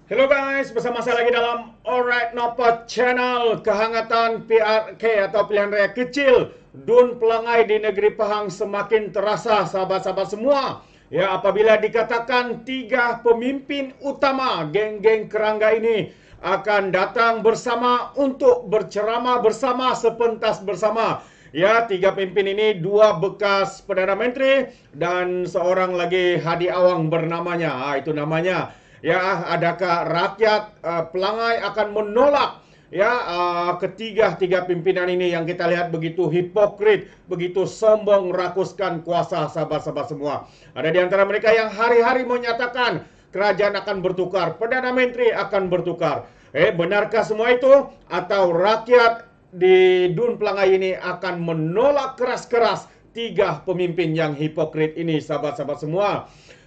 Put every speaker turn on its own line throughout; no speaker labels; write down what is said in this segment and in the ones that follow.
Hello guys, bersama saya lagi dalam Alright Nopo Channel. Kehangatan PRK atau pilihan raya kecil Dun Pelangai di negeri Pahang semakin terasa, sahabat-sahabat semua. Ya, apabila dikatakan tiga pemimpin utama geng-geng kerangga ini akan datang bersama untuk berceramah bersama, sepentas bersama. Ya, tiga pemimpin ini dua bekas Perdana Menteri dan seorang lagi Hadi Awang bernamanya. Itu namanya. Ya, adakah rakyat Pelangai akan menolak ya tiga pimpinan ini yang kita lihat begitu hipokrit, begitu sombong merakuskan kuasa, sahabat-sahabat semua. Ada di antara mereka yang hari-hari menyatakan kerajaan akan bertukar, Perdana Menteri akan bertukar. Benarkah semua itu? Atau rakyat di Dun Pelangai ini akan menolak keras-keras tiga pemimpin yang hipokrit ini, sahabat-sahabat semua?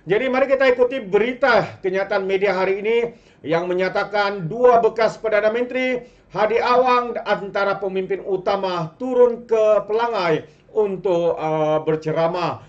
Jadi mari kita ikuti berita kenyataan media hari ini yang menyatakan dua bekas Perdana Menteri, Hadi Awang antara pemimpin utama turun ke Pelangai untuk berceramah.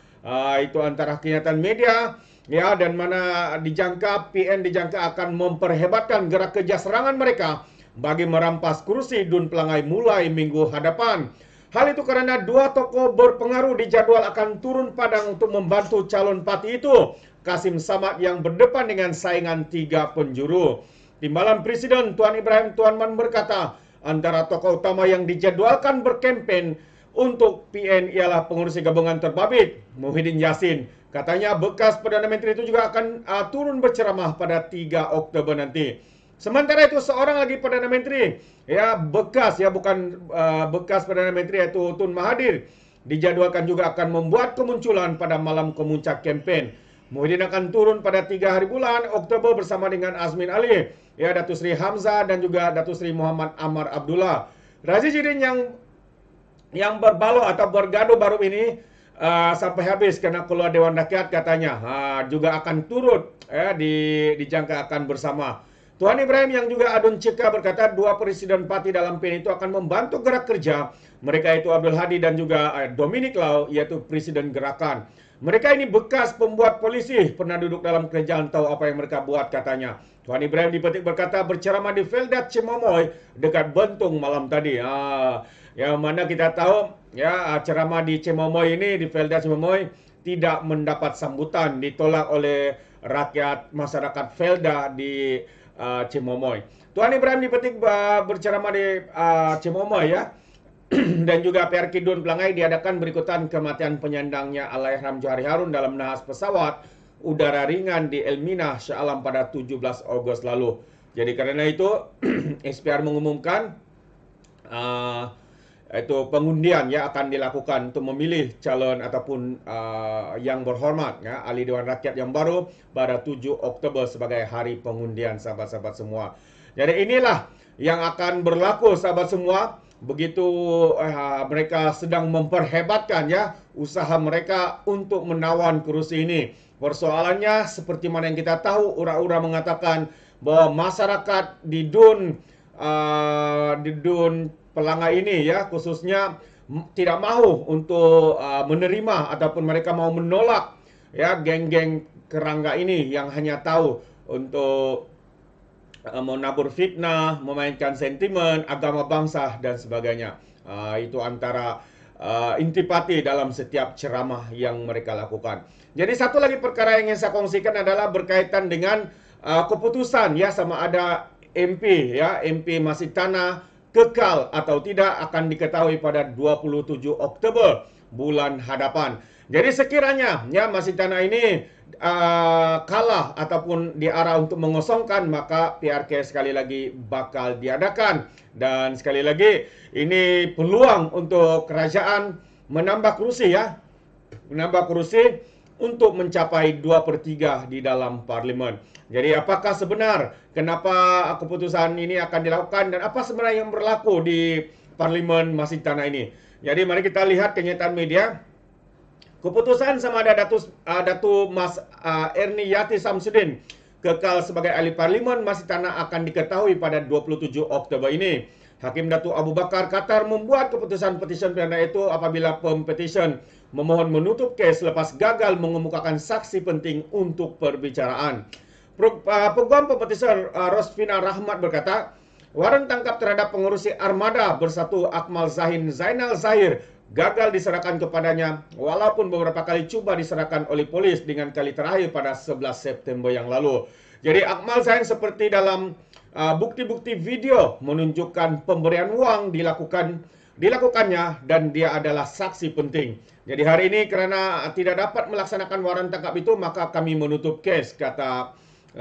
Itu antara kenyataan media ya, dan mana dijangka PN dijangka akan memperhebatkan gerak kerja serangan mereka bagi merampas kursi Dun Pelangai mulai minggu hadapan. Hal itu karena dua tokoh berpengaruh dijadwal akan turun padang untuk membantu calon parti itu, Kasim Samad yang berdepan dengan saingan tiga penjuru. Timbalan Presiden Tuan Ibrahim Tuan Man berkata, antara tokoh utama yang dijadwalkan berkempen untuk PN ialah pengurusi gabungan terbabit, Muhyiddin Yassin. Katanya bekas Perdana Menteri itu juga akan turun berceramah pada 3 Oktober nanti. Sementara itu seorang lagi Perdana Menteri, ya bekas, ya bukan bekas Perdana Menteri, yaitu Tun Mahathir, dijadwalkan juga akan membuat kemunculan pada malam kemuncak kempen. Muhyiddin akan turun pada 3 hari bulan Oktober bersama dengan Azmin Ali, ya Datuk Seri Hamzah dan juga Datuk Seri Muhammad Amar Abdullah. Razi Jidin yang berbaloi atau bergaduh baru ini sampai habis karena keluar Dewan Rakyat katanya juga akan turut, ya dijangka akan bersama. Tuan Ibrahim yang juga adun ceka berkata dua presiden parti dalam PN itu akan membantu gerak kerja. Mereka itu Abdul Hadi dan juga Dominic Lau, yaitu presiden gerakan. Mereka ini bekas pembuat polisi, pernah duduk dalam kerajaan, tahu apa yang mereka buat katanya. Tuan Ibrahim dipetik berkata berceramah di Felda Cemomoy dekat Bentung malam tadi. Yang mana kita tahu ya ceramah di Cemomoy ini, di Felda Cemomoy tidak mendapat sambutan, ditolak oleh rakyat masyarakat Felda di Cemomoy. Tuan Ibrahim dipetik berceramah di Cemomoy ya. Dan juga PRK Dun Pelangai diadakan berikutan kematian penyandangnya Allahyarham Johari Harun dalam nahas pesawat udara ringan di Elmina, Shah Alam pada 17 Ogos lalu. Jadi karena itu SPR mengumumkan itu pengundian ya akan dilakukan untuk memilih calon ataupun yang berhormat ya ahli Dewan Rakyat yang baru pada 7 Oktober sebagai hari pengundian, sahabat-sahabat semua. Jadi inilah yang akan berlaku, sahabat semua. Begitu mereka sedang memperhebatkan ya usaha mereka untuk menawan kursi ini. Persoalannya seperti mana yang kita tahu, ura-ura mengatakan bahwa masyarakat di Dun Pelangai ini ya khususnya tidak mau untuk menerima ataupun mereka mau menolak ya geng-geng kerangga ini yang hanya tahu untuk menabur fitnah, memainkan sentimen, agama bangsa dan sebagainya. Itu antara intipati dalam setiap ceramah yang mereka lakukan. Jadi satu lagi perkara yang ingin saya kongsikan adalah berkaitan dengan keputusan ya sama ada MP ya, MP Masjid Tanah kekal atau tidak akan diketahui pada 27 Oktober bulan hadapan. Jadi sekiranya ya Masjid Tanah ini kalah ataupun diarah untuk mengosongkan, maka PRK sekali lagi bakal diadakan. Dan sekali lagi ini peluang untuk kerajaan menambah kursi ya, menambah kursi untuk mencapai 2/3 di dalam parlimen. Jadi apakah sebenar kenapa keputusan ini akan dilakukan dan apa sebenarnya yang berlaku di parlimen Masjid Tanah ini? Jadi mari kita lihat kenyataan media. Keputusan sama ada Datuk Mas Ernie Yati Samsudin kekal sebagai ahli parlimen Masjid Tanah akan diketahui pada 27 Oktober ini. Hakim Datuk Abu Bakar Qatar membuat keputusan petisi pidana itu apabila pemetisi memohon menutup kes selepas gagal mengemukakan saksi penting untuk perbicaraan. Peguam Pemerintah Rosvina Rahmat berkata, waran tangkap terhadap pengurusi Armada Bersatu Akmal Zainal Zahir gagal diserahkan kepadanya walaupun beberapa kali cuba diserahkan oleh polis dengan kali terakhir pada 11 September yang lalu. Jadi Akmal Zain seperti dalam bukti-bukti video menunjukkan pemberian uang dilakukannya dan dia adalah saksi penting. Jadi hari ini kerana tidak dapat melaksanakan waran tangkap itu, maka kami menutup kes, kata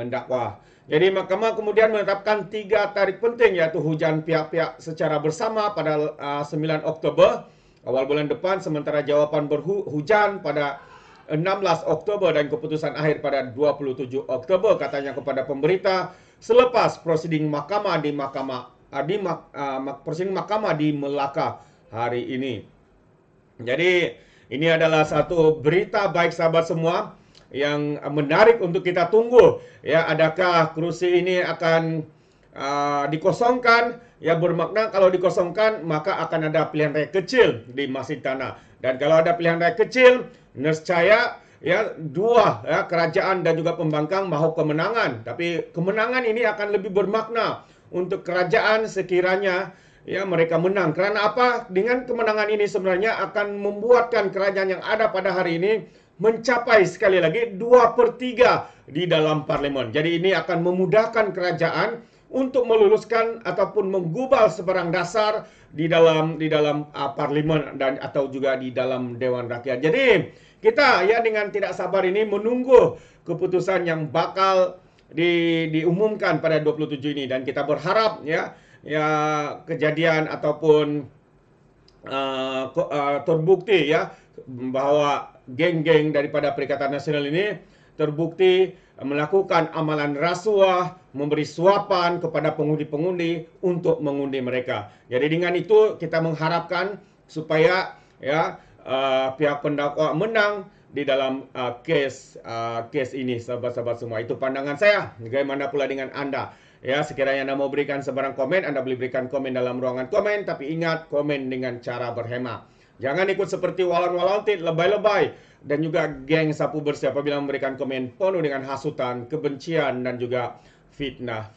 dakwa. Jadi mahkamah kemudian menetapkan 3 tarikh penting, iaitu hujan pihak-pihak secara bersama pada 9 Oktober awal bulan depan, sementara jawapan berhujan pada 16 Oktober dan keputusan akhir pada 27 Oktober, katanya kepada pemberita selepas prosiding mahkamah di Melaka hari ini. Jadi ini adalah satu berita baik sahabat semua yang menarik untuk kita tunggu. Ya, adakah kerusi ini akan dikosongkan? Ya, bermakna kalau dikosongkan maka akan ada pilihan raya kecil di Masjid Tanah. Dan kalau ada pilihan raya kecil, nescaya ya dua kerajaan dan juga pembangkang mahu kemenangan. Tapi kemenangan ini akan lebih bermakna untuk kerajaan sekiranya ya mereka menang. Kerana apa? Dengan kemenangan ini sebenarnya akan membuatkan kerajaan yang ada pada hari ini mencapai sekali lagi 2/3 di dalam parlimen. Jadi ini akan memudahkan kerajaan untuk meluluskan ataupun menggubal sebarang dasar di dalam parlimen dan atau juga di dalam Dewan Rakyat. Jadi kita ya dengan tidak sabar ini menunggu keputusan yang bakal diumumkan pada 27 ini, dan kita berharap ya kejadian ataupun terbukti ya bahwa geng-geng daripada Perikatan Nasional ini terbukti melakukan amalan rasuah, memberi suapan kepada pengundi-pengundi untuk mengundi mereka. Jadi dengan itu kita mengharapkan supaya ya pihak pendakwa menang di dalam kes ini, sahabat-sahabat semua. Itu pandangan saya. Bagaimana pula dengan Anda? Ya, sekiranya Anda mau berikan sebarang komen, Anda boleh berikan komen dalam ruangan komen, tapi ingat, komen dengan cara berhema. Jangan ikut seperti walan-walantit, lebay-lebay, dan juga geng sapu bersih apabila memberikan komen penuh dengan hasutan, kebencian, dan juga fitnah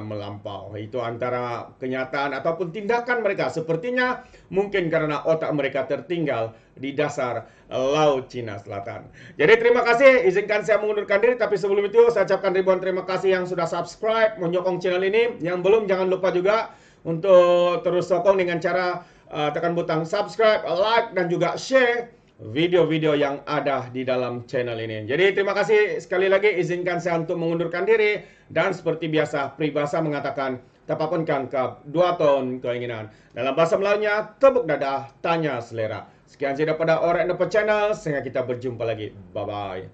melampau. Itu antara kenyataan ataupun tindakan mereka. Sepertinya mungkin karena otak mereka tertinggal di dasar Laut Cina Selatan. Jadi terima kasih, izinkan saya mengundurkan diri. Tapi sebelum itu saya ucapkan ribuan terima kasih yang sudah subscribe, menyokong channel ini. Yang belum jangan lupa juga untuk terus sokong dengan cara tekan butang subscribe, like, dan juga share video-video yang ada di dalam channel ini. Jadi terima kasih sekali lagi, izinkan saya untuk mengundurkan diri. Dan seperti biasa, peribahasa mengatakan, tapapun kangkap, 2 ton keinginan. Dalam bahasa Melayunya, tepuk dadah, tanya selera. Sekian saja daripada Alright Nampak Channel, sehingga kita berjumpa lagi. Bye-bye.